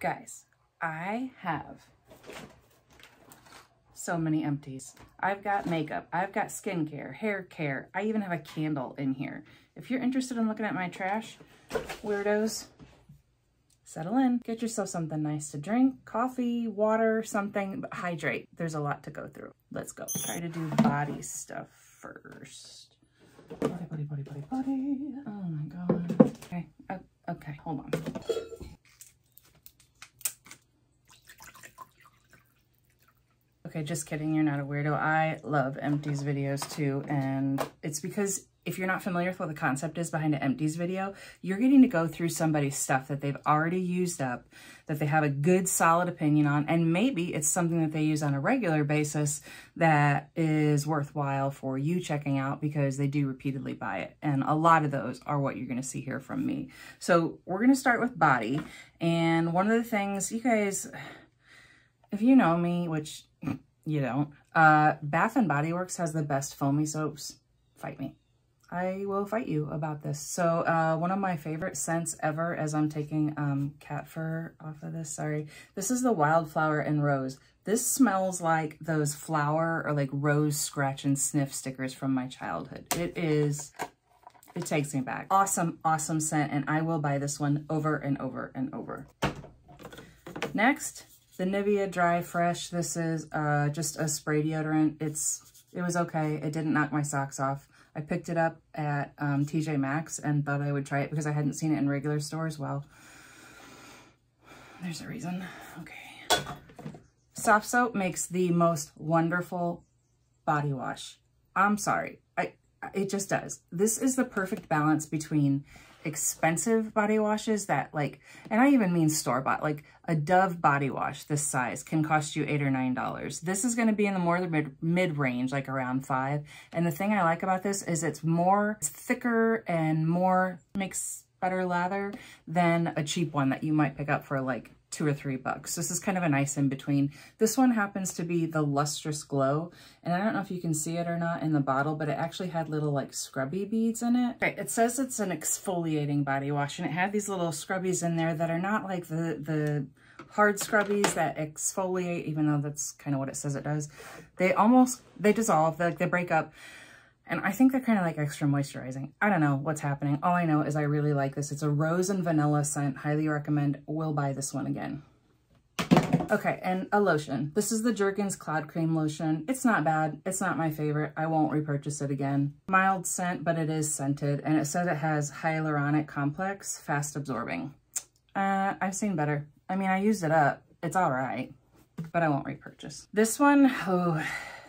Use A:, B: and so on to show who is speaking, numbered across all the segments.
A: Guys, I have so many empties. I've got makeup, I've got skincare, hair care. I even have a candle in here. If you're interested in looking at my trash, weirdos, settle in. Get yourself something nice to drink, coffee, water, something, but hydrate. There's a lot to go through. Let's go. Try to do body stuff first. Body. Oh my God. Okay, okay, hold on. Okay, just kidding, you're not a weirdo. I love Empties videos too, and it's because if you're not familiar with what the concept is behind an Empties video, you're getting to go through somebody's stuff that they've already used up, that they have a good solid opinion on, and maybe it's something that they use on a regular basis that is worthwhile for you checking out because they do repeatedly buy it. And a lot of those are what you're gonna see here from me. So we're gonna start with body, and one of the things, you guys, if you know me, which you don't, Bath & Body Works has the best foamy soaps. Fight me. I will fight you about this. So one of my favorite scents ever, as I'm taking cat fur off of this, sorry. This is the Wildflower and Rose. This smells like those flower or like rose scratch and sniff stickers from my childhood. It takes me back. Awesome, awesome scent, and I will buy this one over and over and over. Next, the Nivea Dry Fresh. This is just a spray deodorant. It was okay. It didn't knock my socks off. I picked it up at TJ Maxx and thought I would try it because I hadn't seen it in regular stores. Well, there's a reason. Okay. Soft soap makes the most wonderful body wash. I'm sorry. It just does. This is the perfect balance between expensive body washes that and I even mean store-bought, like a Dove body wash this size can cost you $8 or $9. This is going to be in the more mid-range, like around $5. And the thing I like about this is it's thicker and makes better lather than a cheap one that you might pick up for like $2 or $3. This is kind of a nice in between. This one happens to be the Lustrous Glow, and I don't know if you can see it or not in the bottle, but it actually had little like scrubby beads in it. Okay, it says it's an exfoliating body wash, and it had these little scrubbies in there that are not like the hard scrubbies that exfoliate, even though that's kind of what it says it does. They dissolve, they break up. And I think they're kind of like extra moisturizing. I don't know what's happening. All I know is I really like this. It's a rose and vanilla scent. Highly recommend. Will buy this one again. Okay, and a lotion. This is the Jergens Cloud Cream Lotion. It's not bad. It's not my favorite. I won't repurchase it again. Mild scent, but it is scented. And it says it has hyaluronic complex, fast absorbing. I've seen better. I mean, I used it up. It's all right, but I won't repurchase. This one, oh...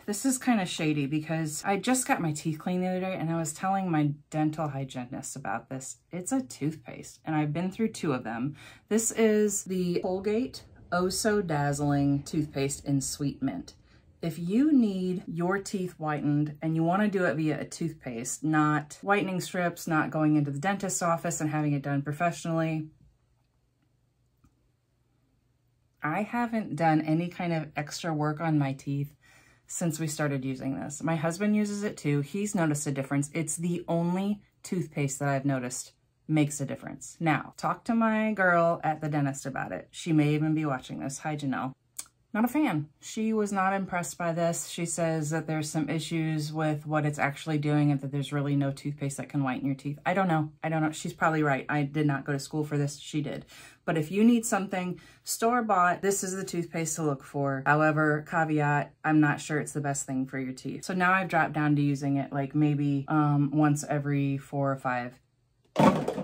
A: This is kind of shady because I just got my teeth cleaned the other day and I was telling my dental hygienist about this. It's a toothpaste and I've been through 2 of them. This is the Colgate Oh So Dazzling toothpaste in Sweet Mint. If you need your teeth whitened and you want to do it via a toothpaste, not whitening strips, not going into the dentist's office and having it done professionally, I haven't done any kind of extra work on my teeth since we started using this. My husband uses it too. He's noticed a difference. It's the only toothpaste that I've noticed makes a difference. Now, talk to my girl at the dentist about it. She may even be watching this. Hi, Janelle. Not a fan. She was not impressed by this. She says that there's some issues with what it's actually doing and that there's really no toothpaste that can whiten your teeth. I don't know. She's probably right. I did not go to school for this. She did. But if you need something store-bought, this is the toothpaste to look for. However, caveat, I'm not sure it's the best thing for your teeth. So now I've dropped down to using it like maybe once every 4 or 5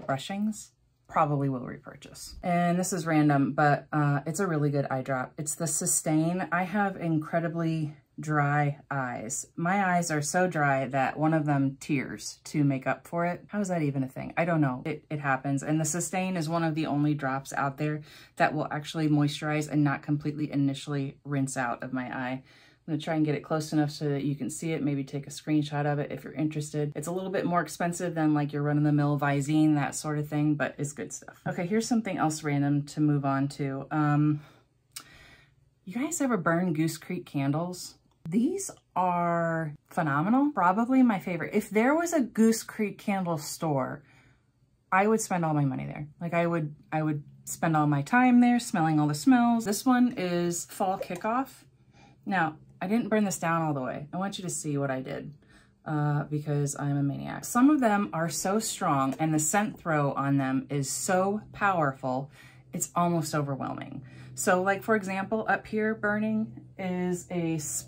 A: brushings. Probably will repurchase. And this is random, but it's a really good eye drop. It's the Sustain. I have incredibly dry eyes. My eyes are so dry that one of them tears to make up for it. How is that even a thing? I don't know. It happens. And the Sustain is one of the only drops out there that will actually moisturize and not completely initially rinse out of my eye. I'm gonna try and get it close enough so that you can see it, maybe take a screenshot of it if you're interested. It's a little bit more expensive than like your run-of-the-mill Visine, that sort of thing, but it's good stuff. Okay, here's something else random to move on to. You guys ever burn Goose Creek candles? These are phenomenal. Probably my favorite. If there was a Goose Creek candle store, I would spend all my money there. Like I would spend all my time there smelling all the smells. This one is Fall Kickoff. Now, I didn't burn this down all the way. I want you to see what I did because I'm a maniac. Some of them are so strong and the scent throw on them is so powerful, it's almost overwhelming. So like, for example, up here burning is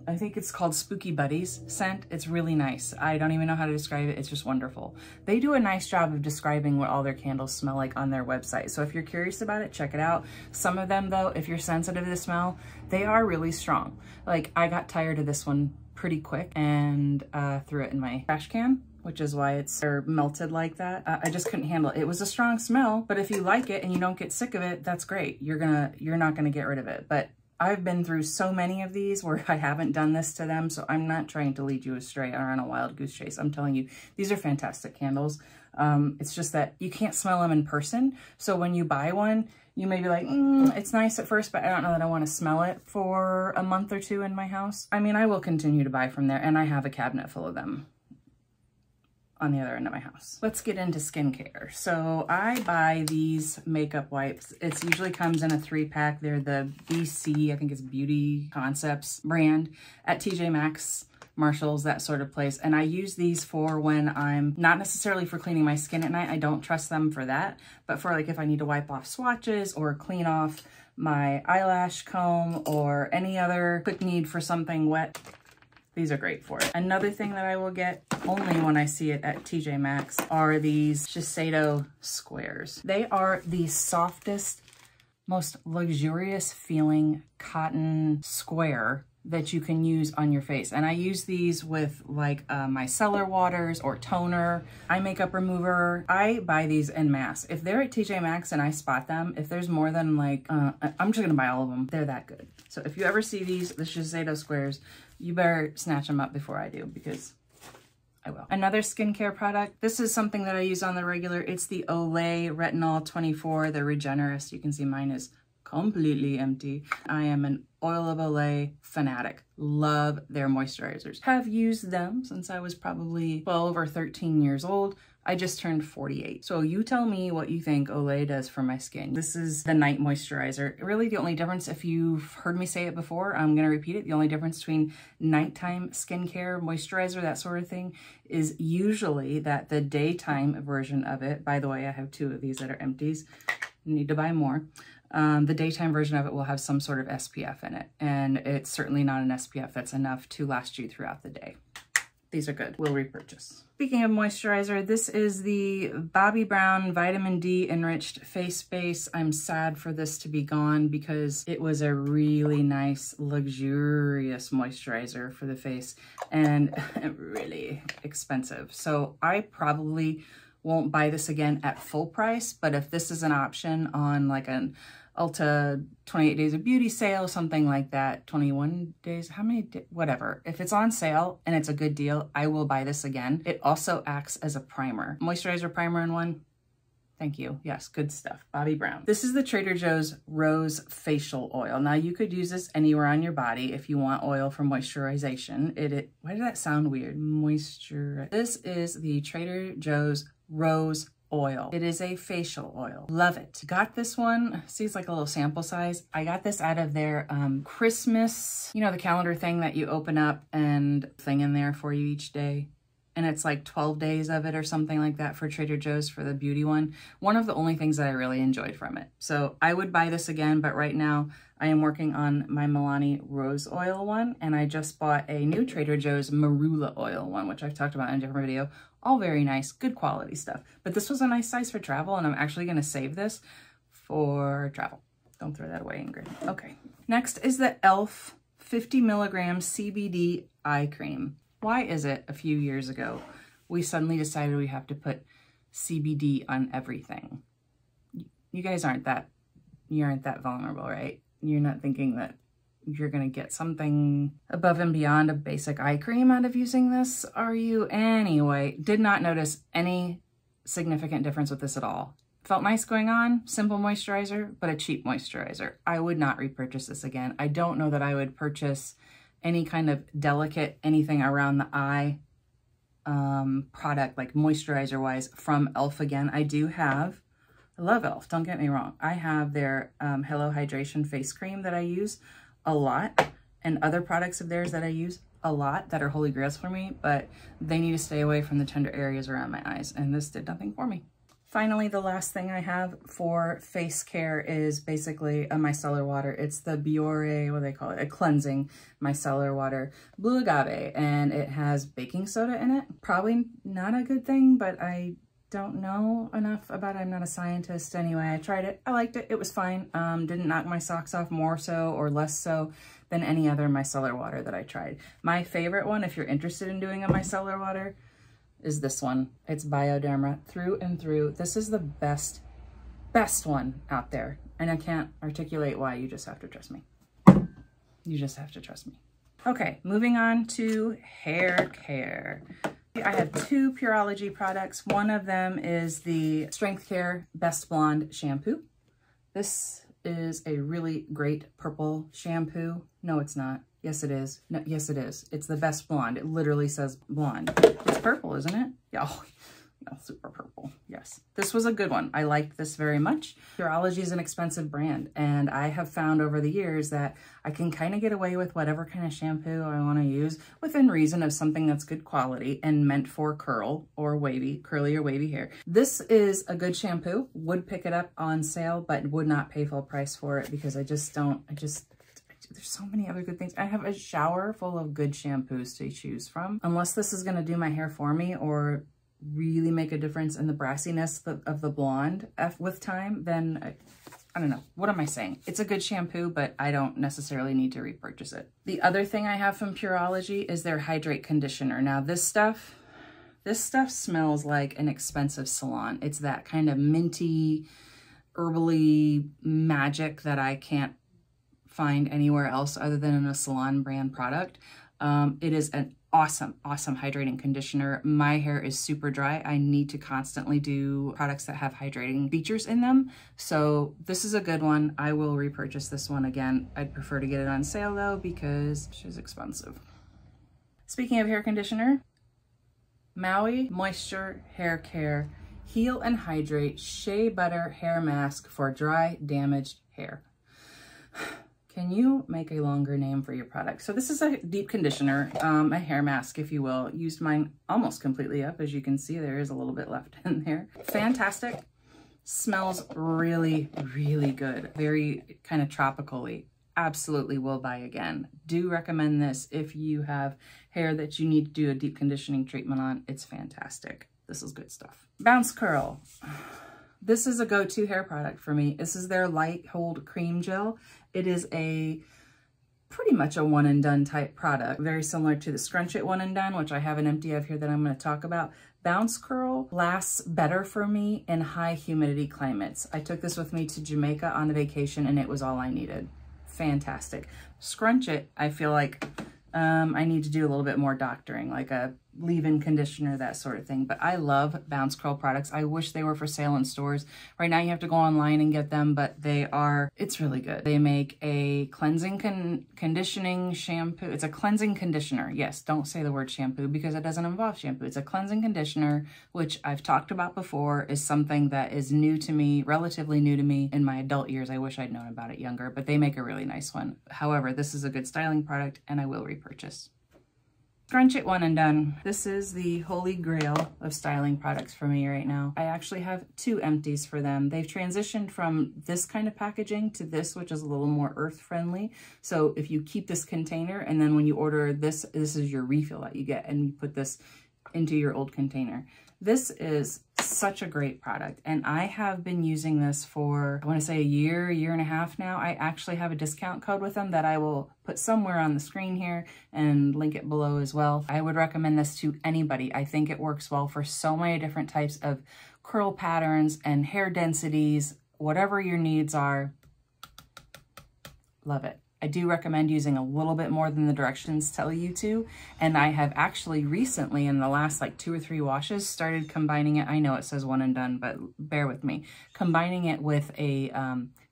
A: I think it's called Spooky Buddies scent. It's really nice. I don't even know how to describe it. It's just wonderful. They do a nice job of describing what all their candles smell like on their website. So if you're curious about it, check it out. Some of them though, if you're sensitive to the smell, they are really strong. Like I got tired of this one pretty quick and threw it in my trash can, which is why they're melted like that. I just couldn't handle it. It was a strong smell, but if you like it and you don't get sick of it, that's great. You're not gonna get rid of it. But I've been through so many of these where I haven't done this to them, so I'm not trying to lead you astray or on a wild goose chase. I'm telling you, these are fantastic candles. It's just that you can't smell them in person. So when you buy one, you may be like, it's nice at first, but I don't know that I want to smell it for a month or two in my house. I mean, I will continue to buy from there, and I have a cabinet full of them on the other end of my house. Let's get into skincare. So I buy these makeup wipes. It usually comes in a 3-pack. They're the BC, I think it's Beauty Concepts brand at TJ Maxx, Marshalls, that sort of place. And I use these for when I'm not necessarily for cleaning my skin at night. I don't trust them for that, but for like if I need to wipe off swatches or clean off my eyelash comb or any other quick need for something wet, these are great for it. Another thing that I will get only when I see it at TJ Maxx are these Shiseido Squares. They are the softest, most luxurious feeling cotton square that you can use on your face. And I use these with like micellar waters or toner, eye makeup remover. I buy these en masse. If they're at TJ Maxx and I spot them, if there's more than like, I'm just gonna buy all of them. They're that good. So if you ever see these, the Shiseido Squares, you better snatch them up before I do because I will. Another skincare product. This is something that I use on the regular. It's the Olay Retinol 24, the Regenerist. You can see mine is completely empty. I am an Oil of Olay fanatic. Love their moisturizers. Have used them since I was probably 12 or 13 years old. I just turned 48. So you tell me what you think Olay does for my skin. This is the night moisturizer. Really the only difference, if you've heard me say it before, I'm gonna repeat it. The only difference between nighttime skincare, moisturizer, that sort of thing, is usually that the daytime version of it, by the way, I have 2 of these that are empties, need to buy more. The daytime version of it will have some sort of SPF in it, and it's certainly not an SPF that's enough to last you throughout the day. These are good. We'll repurchase. Speaking of moisturizer, this is the Bobbi Brown Vitamin D Enriched Face Base. I'm sad for this to be gone because it was a really nice, luxurious moisturizer for the face and really expensive. So I probably won't buy this again at full price, but if this is an option on like an Ulta 28 Days of Beauty sale, something like that, 21 days, how many, whatever. If it's on sale and it's a good deal, I will buy this again. It also acts as a primer. Moisturizer primer in one. Thank you. Yes, good stuff. Bobbi Brown. This is the Trader Joe's Rose Facial Oil. Now you could use this anywhere on your body if you want oil for moisturization. Why did that sound weird? This is the Trader Joe's Rose Oil. It is a facial oil. Love it. Got this one. See, it's like a little sample size. I got this out of their Christmas, you know, the calendar thing that you open up and thing in there for you each day. And it's like 12 days of it or something like that for Trader Joe's for the beauty one. One of the only things that I really enjoyed from it. So I would buy this again, but right now I am working on my Milani Rose Oil one, and I just bought a new Trader Joe's Marula Oil one, which I've talked about in a different video. All very nice, good quality stuff. But this was a nice size for travel, and I'm actually gonna save this for travel. Don't throw that away, Ingrid. Okay, next is the e.l.f. 50 milligram CBD eye cream. Why is it a few years ago we suddenly decided we have to put CBD on everything? You guys you aren't that vulnerable, right? You're not thinking that you're gonna get something above and beyond a basic eye cream out of using this, are you? Anyway, did not notice any significant difference with this at all. Felt nice going on, simple moisturizer, but a cheap moisturizer. I would not repurchase this again. I don't know that I would purchase any kind of delicate anything around the eye product, like moisturizer wise, from e.l.f. again. I do have I love e.l.f., don't get me wrong. I have their Hello Hydration face cream that I use a lot, and other products of theirs that I use a lot that are holy grails for me, but they need to stay away from the tender areas around my eyes, and this did nothing for me. Finally, the last thing I have for face care is basically a micellar water. It's the Biore, what do they call it? A cleansing micellar water, blue agave, and it has baking soda in it. Probably not a good thing, but I don't know enough about it. I'm not a scientist anyway. I tried it. I liked it. It was fine. Didn't knock my socks off more so or less so than any other micellar water that I tried. My favorite one, if you're interested in doing a micellar water, is this one. It's Bioderma through and through. This is the best one out there. And I can't articulate why. You just have to trust me. You just have to trust me. Okay, moving on to hair care. I have two Pureology products. One of them is the Strength Care Best Blonde shampoo. This is a really great purple shampoo. No, it's not. Yes, it is. No, yes, it is. It's the Best Blonde. It literally says blonde. It's purple, isn't it? Yeah, oh, no, super purple. Yes. This was a good one. I liked this very much. Pureology is an expensive brand, and I have found over the years that I can kind of get away with whatever kind of shampoo I want to use within reason of something that's good quality and meant for curl or wavy, curly or wavy hair. This is a good shampoo. Would pick it up on sale, but would not pay full price for it because there's so many other good things. I have a shower full of good shampoos to choose from. Unless this is going to do my hair for me or really make a difference in the brassiness of the blonde with time, then I don't know. What am I saying? It's a good shampoo, but I don't necessarily need to repurchase it. The other thing I have from Pureology is their Hydrate conditioner. Now this stuff smells like an expensive salon. It's that kind of minty, herbally magic that I can't find anywhere else other than in a salon brand product. It is an awesome hydrating conditioner. My hair is super dry. I need to constantly do products that have hydrating features in them. So this is a good one. I will repurchase this one again. I'd prefer to get it on sale though because she's expensive. Speaking of hair conditioner, Maui Moisture Hair Care Heal and Hydrate Shea Butter Hair Mask for Dry Damaged Hair. Can you make a longer name for your product? So this is a deep conditioner, a hair mask, if you will. Used mine almost completely up. As you can see, there is a little bit left in there. Fantastic. Smells really, really good. Very kind of tropically. Absolutely will buy again. Do recommend this if you have hair that you need to do a deep conditioning treatment on. It's fantastic. This is good stuff. Bounce Curl. This is a go-to hair product for me. This is their Light Hold Cream Gel. It is pretty much a one and done type product. Very similar to the Scrunch It one and done, which I have an empty of here that I'm going to talk about. Bounce Curl lasts better for me in high humidity climates. I took this with me to Jamaica on the vacation and it was all I needed. Fantastic. Scrunch It, I feel like I need to do a little bit more doctoring, like a leave-in conditioner, that sort of thing. But I love Bounce Curl products. I wish they were for sale in stores. Right now you have to go online and get them, but it's really good. They make a cleansing conditioning shampoo. It's a cleansing conditioner. Yes, don't say the word shampoo because it doesn't involve shampoo. It's a cleansing conditioner, which I've talked about before, is something that is new to me, relatively new to me in my adult years. I wish I'd known about it younger, but they make a really nice one. However, this is a good styling product and I will repurchase. Scrunch It one and done. This is the holy grail of styling products for me right now. I actually have two empties for them. They've transitioned from this kind of packaging to this, which is a little more earth friendly. So if you keep this container and then when you order this is your refill that you get and you put this into your old container. This is such a great product and I have been using this for, I want to say a year and a half now. I actually have a discount code with them that I will put somewhere on the screen here and link it below as well. I would recommend this to anybody. I think it works well for so many different types of curl patterns and hair densities, whatever your needs are. Love it. I do recommend using a little bit more than the directions tell you to. And I have actually recently, in the last like 2 or 3 washes, started combining it. I know it says one and done, but bear with me. Combining it with a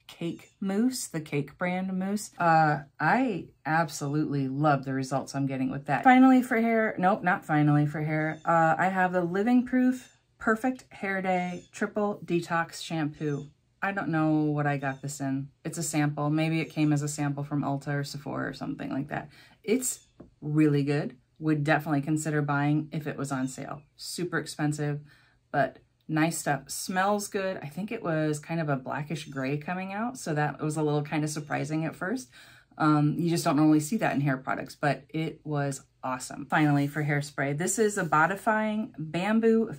A: cake mousse, the Cake brand mousse. I absolutely love the results I'm getting with that. Finally for hair, nope, not finally for hair. I have the Living Proof Perfect Hair Day Triple Detox Shampoo. I don't know what I got this in. It's a sample. Maybe it came as a sample from Ulta or Sephora or something like that. It's really good. Would definitely consider buying if it was on sale. Super expensive, but nice stuff. Smells good. I think it was kind of a blackish gray coming out, so that was a little kind of surprising at first. You just don't normally see that in hair products, but it was awesome. Finally, for hairspray, this is a bodifying bamboo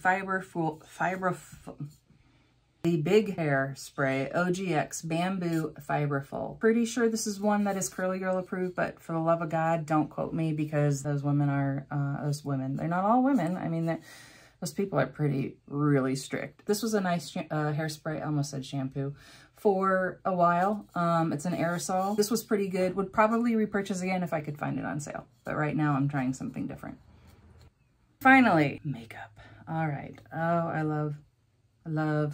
A: the big hair spray, OGX Bamboo Fiberful. Pretty sure this is one that is Curly Girl approved, but for the love of God, don't quote me, because those women are, they're not all women. I mean, those people are really strict. This was a nice hairspray, I almost said shampoo, for a while. It's an aerosol. This was pretty good. Would probably repurchase again if I could find it on sale. But right now I'm trying something different. Finally, makeup. All right. Oh, I love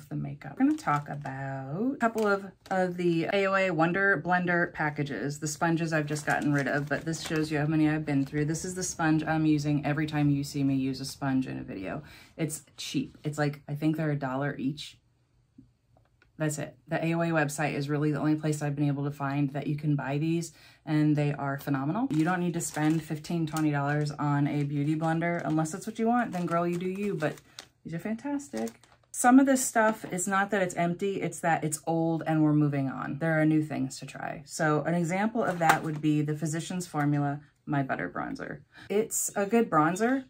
A: the makeup. I'm going to talk about a couple of the AOA Wonder Blender packages. The sponges I've just gotten rid of, but this shows you how many I've been through. This is the sponge I'm using every time you see me use a sponge in a video. It's cheap. It's like, I think they're $1 each. That's it. The AOA website is really the only place I've been able to find that you can buy these, and they are phenomenal. You don't need to spend $15, $20 on a beauty blender unless that's what you want. Then girl, you do you, but these are fantastic. Some of this stuff, it's not that it's empty, it's that it's old and we're moving on. There are new things to try. So an example of that would be the Physicians Formula My Butter Bronzer. It's a good bronzer.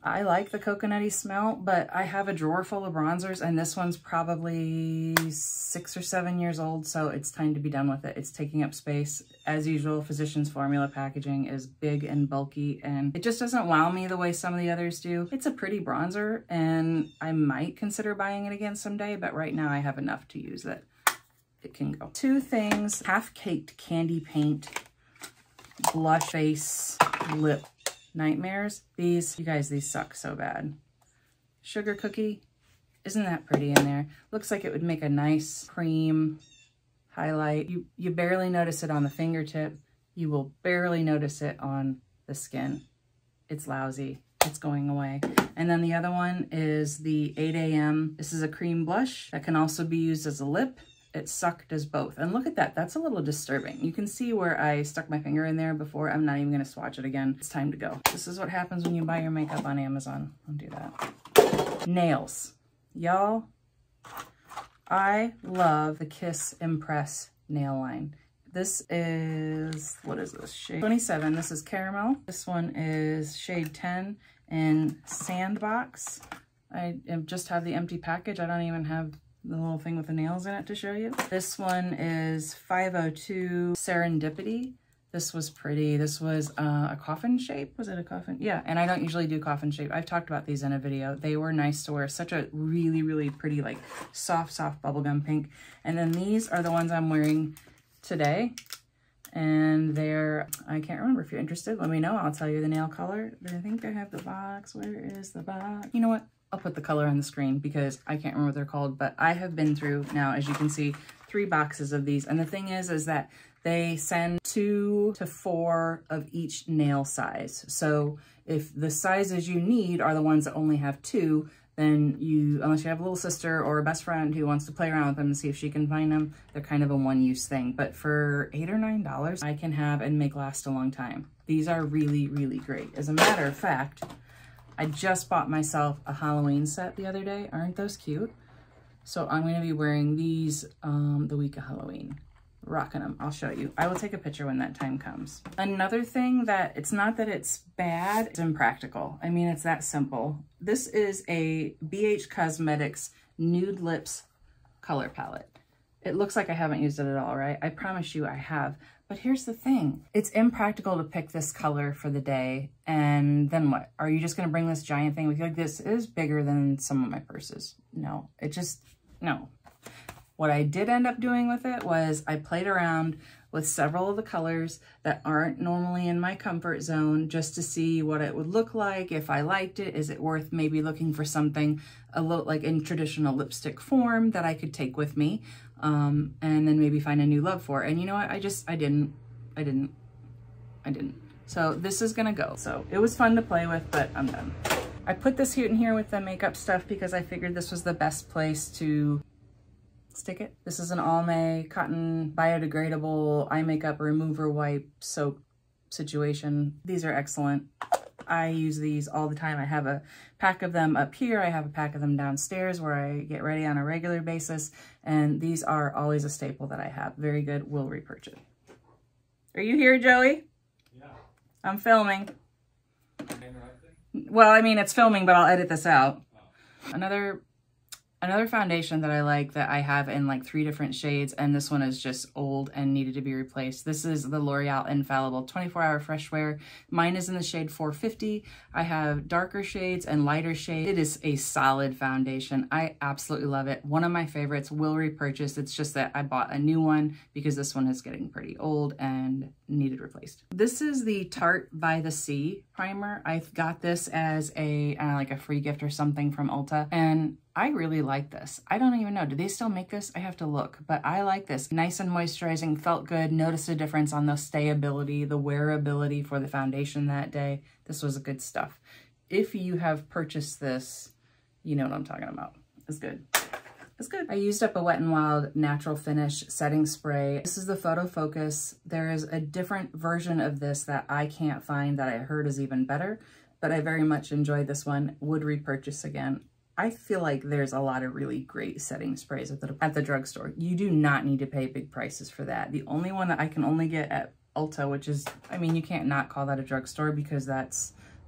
A: I like the coconutty smell, but I have a drawer full of bronzers, and this one's probably 6 or 7 years old, so it's time to be done with it. It's taking up space. As usual, Physicians Formula packaging is big and bulky, and it just doesn't wow me the way some of the others do. It's a pretty bronzer, and I might consider buying it again someday, but right now I have enough to use that it can go. Two things: Half-Caked Candy Paint Blush Face Lip Nightmares. These, you guys, these suck so bad. Sugar Cookie, isn't that pretty in there? Looks like it would make a nice cream highlight. You barely notice it on the fingertip. You will barely notice it on the skin. It's lousy. It's going away. And then the other one is the 8 AM. This is a cream blush that can also be used as a lip. It sucked as both. And look at that. That's a little disturbing. You can see where I stuck my finger in there before. I'm not even going to swatch it again. It's time to go. This is what happens when you buy your makeup on Amazon. Don't do that. Nails. Y'all, I love the Kiss Impress nail line. This is, what is this? Shade 27. This is Caramel. This one is shade 10 in Sandbox. I just have the empty package. I don't even have the little thing with the nails in it to show you. This one is 502 Serendipity. This was pretty. This was a coffin shape. Was it a coffin? Yeah, and I don't usually do coffin shape. I've talked about these in a video. They were nice to wear. Such a really, really pretty, like soft bubblegum pink. And then these are the ones I'm wearing today. And they're, I can't remember. If you're interested, let me know. I'll tell you the nail color. I think I have the box. Where is the box? You know what? I'll put the color on the screen because I can't remember what they're called, but I have been through now, as you can see, 3 boxes of these. And the thing is that they send 2 to 4 of each nail size. So if the sizes you need are the ones that only have 2, then unless you have a little sister or a best friend who wants to play around with them and see if she can find them, they're kind of a one-use thing. But for $8 or $9, I can have and make last a long time. These are really, really great. As a matter of fact, I just bought myself a Halloween set the other day. Aren't those cute? So I'm going to be wearing these the week of Halloween. Rocking them. I'll show you. I will take a picture when that time comes. Another thing that, it's not that it's bad, it's impractical. I mean, it's that simple. This is a BH Cosmetics Nude Lips color palette. It looks like I haven't used it at all, right? I promise you I have. But here's the thing. It's impractical to pick this color for the day. And then what? Are you just going to bring this giant thing with you? Like, this is bigger than some of my purses. No, it just, no. What I did end up doing with it was I played around with several of the colors that aren't normally in my comfort zone just to see what it would look like, if I liked it. Is it worth maybe looking for something a little like in traditional lipstick form that I could take with me, and then maybe find a new love for. And you know what? I didn't. So this is gonna go. So it was fun to play with, but I'm done. I put this in here with the makeup stuff because I figured this was the best place to stick it. This is an Almay cotton biodegradable eye makeup remover wipe soap situation. These are excellent. I use these all the time. I have a pack of them up here. I have a pack of them downstairs where I get ready on a regular basis. And these are always a staple that I have. Very good. Will repurchase. Are you here, Joey?
B: Yeah.
A: I'm filming. Well, I mean, it's filming, but I'll edit this out. Oh. Another foundation that I like that I have in like 3 different shades, and this one is just old and needed to be replaced. This is the L'Oreal Infallible 24-Hour Freshware. Mine is in the shade 450. I have darker shades and lighter shades. It is a solid foundation. I absolutely love it. One of my favorites. Will repurchase. It's just that I bought a new one because this one is getting pretty old and needed replaced. This is the Tarte by the Sea primer. I've got this as a like a free gift or something from Ulta, and I really like this. I don't even know. Do they still make this? I have to look, but I like this. Nice and moisturizing, felt good. Noticed a difference on the stayability, the wearability for the foundation that day. This was good stuff. If you have purchased this, you know what I'm talking about. It's good. It's good. I used up a Wet n Wild Natural Finish setting spray. This is the Photo Focus. There is a different version of this that I can't find that I heard is even better, but I very much enjoyed this one. Would repurchase again. I feel like there's a lot of really great setting sprays at the drugstore. You do not need to pay big prices for that. The only one that I can only get at Ulta, which is, I mean, you can't not call that a drugstore because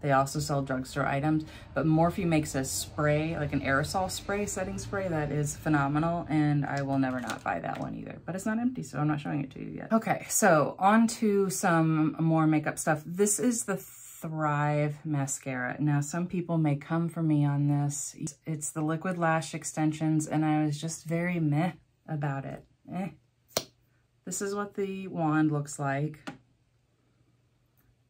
A: they also sell drugstore items, but Morphe makes a spray, like an aerosol spray, setting spray that is phenomenal, and I will never not buy that one either. But it's not empty, so I'm not showing it to you yet. Okay, so on to some more makeup stuff. This is the Thrive mascara. Now, some people may come for me on this. It's the liquid lash extensions, and I was just very meh about it. This is what the wand looks like.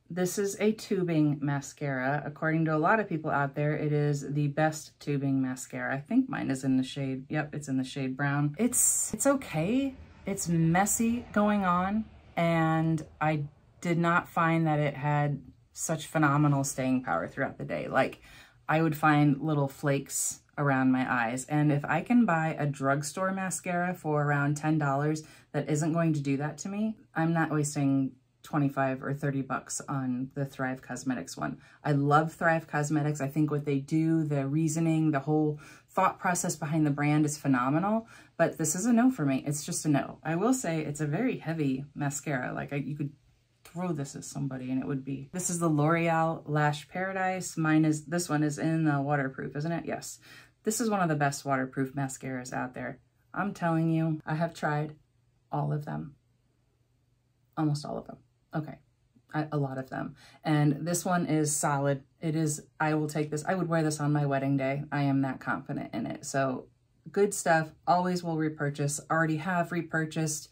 A: This is a tubing mascara. According to a lot of people out there, it is the best tubing mascara. I think mine is in the shade, yep, it's in the shade brown. It's okay. It's messy going on, and I did not find that it had such phenomenal staying power throughout the day. Like, I would find little flakes around my eyes, and if I can buy a drugstore mascara for around $10 that isn't going to do that to me, I'm not wasting 25 or 30 bucks on the Thrive Cosmetics one. I love Thrive Cosmetics. I think what they do, the reasoning, the whole thought process behind the brand is phenomenal, but this is a no for me. It's just a no. I will say it's a very heavy mascara. Like, you could throw this at somebody and it would be. This is the L'Oreal Lash Paradise. This one is in the waterproof, isn't it? Yes. This is one of the best waterproof mascaras out there. I'm telling you, I have tried all of them. Almost all of them. Okay. A lot of them. And this one is solid. It is, I will take this. I would wear this on my wedding day. I am that confident in it. So good stuff. Always will repurchase. Already have repurchased.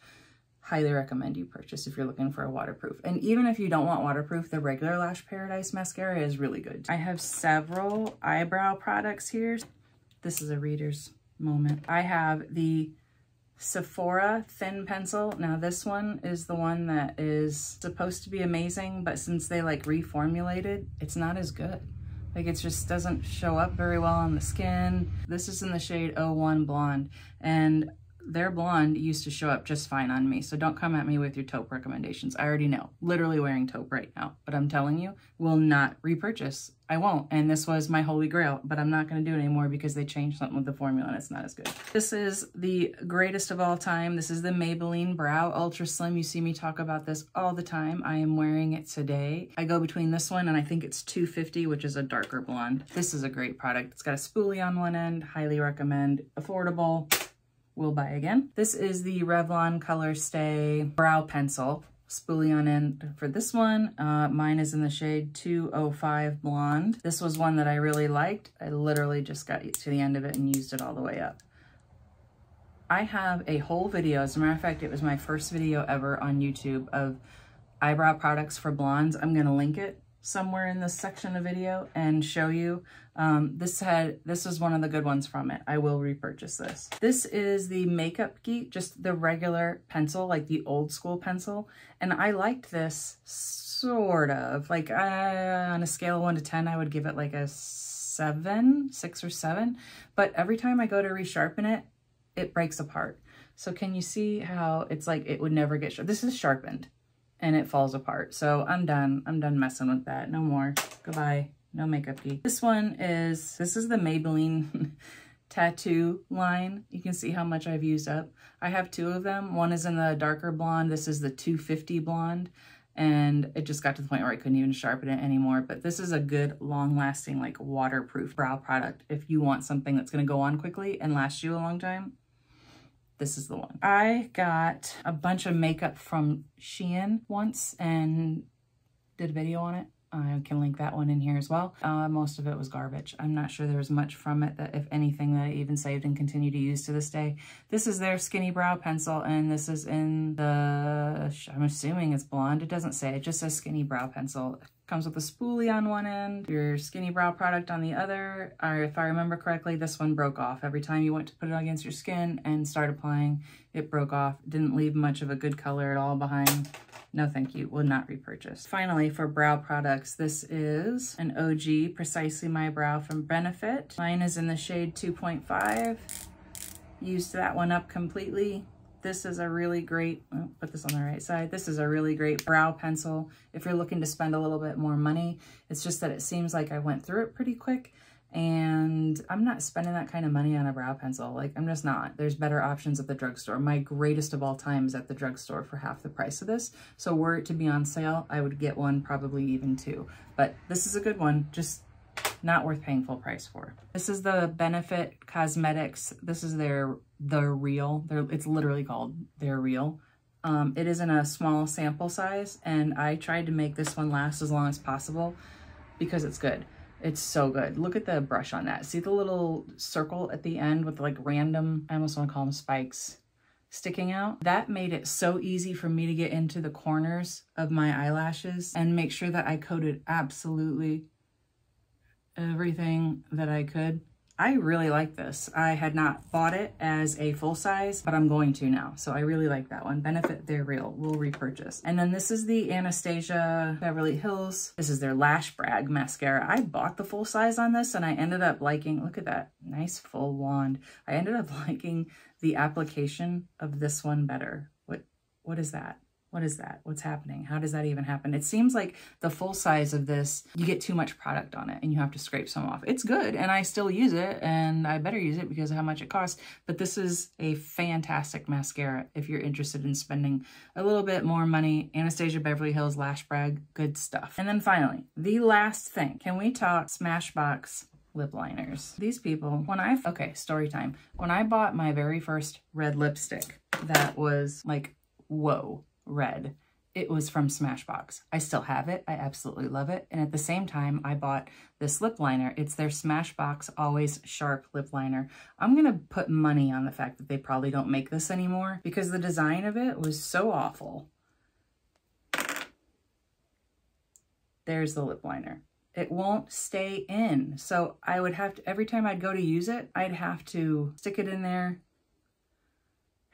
A: Highly recommend you purchase if you're looking for a waterproof. And even if you don't want waterproof, the regular Lash Paradise mascara is really good. I have several eyebrow products here. This is a reader's moment. I have the Sephora Thin Pencil. Now this one is the one that is supposed to be amazing, but since they like reformulated, it's not as good. Like, it just doesn't show up very well on the skin. This is in the shade 01 Blonde, and their blonde used to show up just fine on me, so don't come at me with your taupe recommendations. I already know. Literally wearing taupe right now, but I'm telling you, will not repurchase. I won't, and this was my holy grail, but I'm not going to do it anymore because they changed something with the formula and it's not as good. This is the greatest of all time. This is the Maybelline Brow Ultra Slim. You see me talk about this all the time. I am wearing it today. I go between this one and I think it's $2.50, which is a darker blonde. This is a great product. It's got a spoolie on one end. Highly recommend. Affordable. Will buy again. This is the Revlon Colorstay Brow Pencil. Spoolie on end for this one. Mine is in the shade 205 Blonde. This was one that I really liked. I literally just got to the end of it and used it all the way up. I have a whole video, as a matter of fact, it was my first video ever on YouTube of eyebrow products for blondes. I'm gonna link it somewhere in this section of video and show you. This is one of the good ones from it. I will repurchase this. This is the Makeup Geek, just the regular pencil, like the old school pencil. And I liked this sort of, like on a scale of 1 to 10, I would give it like a 6 or 7, but every time I go to resharpen it, it breaks apart. So can you see how it's like it would never get sharp? This is sharpened and it falls apart. So I'm done messing with that. No more. Goodbye. No makeup geek. This is the Maybelline tattoo line. You can see how much I've used up. I have 2 of them. One is in the darker blonde. This is the 250 blonde. And it just got to the point where I couldn't even sharpen it anymore. But this is a good, long-lasting, like waterproof brow product. If you want something that's going to go on quickly and last you a long time, this is the one. I got a bunch of makeup from Shein once and did a video on it. I can link that one in here as well. Most of it was garbage. I'm not sure there was much from it, that if anything, that I even saved and continue to use to this day. This is their skinny brow pencil, and this is in the, I'm assuming it's blonde. It doesn't say, it just says skinny brow pencil. It comes with a spoolie on one end, your skinny brow product on the other. Or if I remember correctly, this one broke off. Every time you went to put it against your skin and start applying, it broke off. Didn't leave much of a good color at all behind. No, thank you. Will not repurchase. Finally, for brow products, this is an OG Precisely My Brow from Benefit. Mine is in the shade 2.5. Used that one up completely. This is a really great, put this on the right side. This is a really great brow pencil if you're looking to spend a little bit more money. It's just that it seems like I went through it pretty quick, and I'm not spending that kind of money on a brow pencil. Like, I'm just not. There's better options at the drugstore. My greatest of all time is at the drugstore for half the price of this. So were it to be on sale, I would get one, probably even 2. But this is a good one, just not worth paying full price for. This is the Benefit Cosmetics. This is The Real. It's literally called Their Real. It is in a small sample size, and I tried to make this one last as long as possible because it's good. It's so good. Look at the brush on that. See the little circle at the end with like random, I almost want to call them spikes, sticking out? That made it so easy for me to get into the corners of my eyelashes and make sure that I coated absolutely everything that I could. I really like this. I had not bought it as a full size, but I'm going to now. So I really like that one. Benefit, They're Real. We'll repurchase. And then this is the Anastasia Beverly Hills. This is their Lash Brag mascara. I bought the full size on this, and I ended up liking, look at that nice full wand. I ended up liking the application of this one better. What is that? What is that? What's happening? How does that even happen? It seems like the full size of this, you get too much product on it and you have to scrape some off. It's good, and I still use it, and I better use it because of how much it costs. But this is a fantastic mascara if you're interested in spending a little bit more money. Anastasia Beverly Hills Lash Brag, good stuff. And then finally, the last thing. Can we talk Smashbox Lip Liners? These people, okay, story time. When I bought my very first red lipstick that was like, whoa, red, it was from Smashbox. I still have it. I absolutely love it. And at the same time, I bought this lip liner. It's their Smashbox Always Sharp lip liner. I'm going to put money on the fact that they probably don't make this anymore because the design of it was so awful. There's the lip liner. It won't stay in. So I would have to, every time I'd go to use it, I'd have to stick it in there,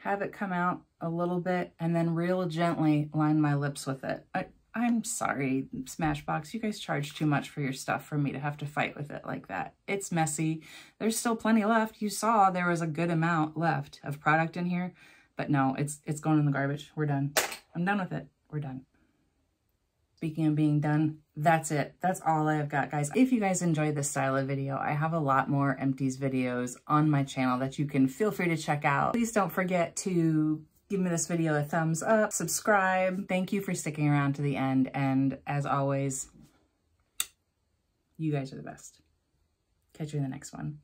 A: have it come out a little bit, and then real gently line my lips with it. I'm sorry, Smashbox, you guys charge too much for your stuff for me to have to fight with it like that. It's messy. There's still plenty left. You saw there was a good amount left of product in here, but no, it's going in the garbage. We're done. I'm done with it. We're done. Speaking of being done, that's it. That's all I've got, guys. If you guys enjoyed this style of video, I have a lot more Empties videos on my channel that you can feel free to check out. Please don't forget to give me this video a thumbs up, subscribe. Thank you for sticking around to the end. And as always, you guys are the best. Catch you in the next one.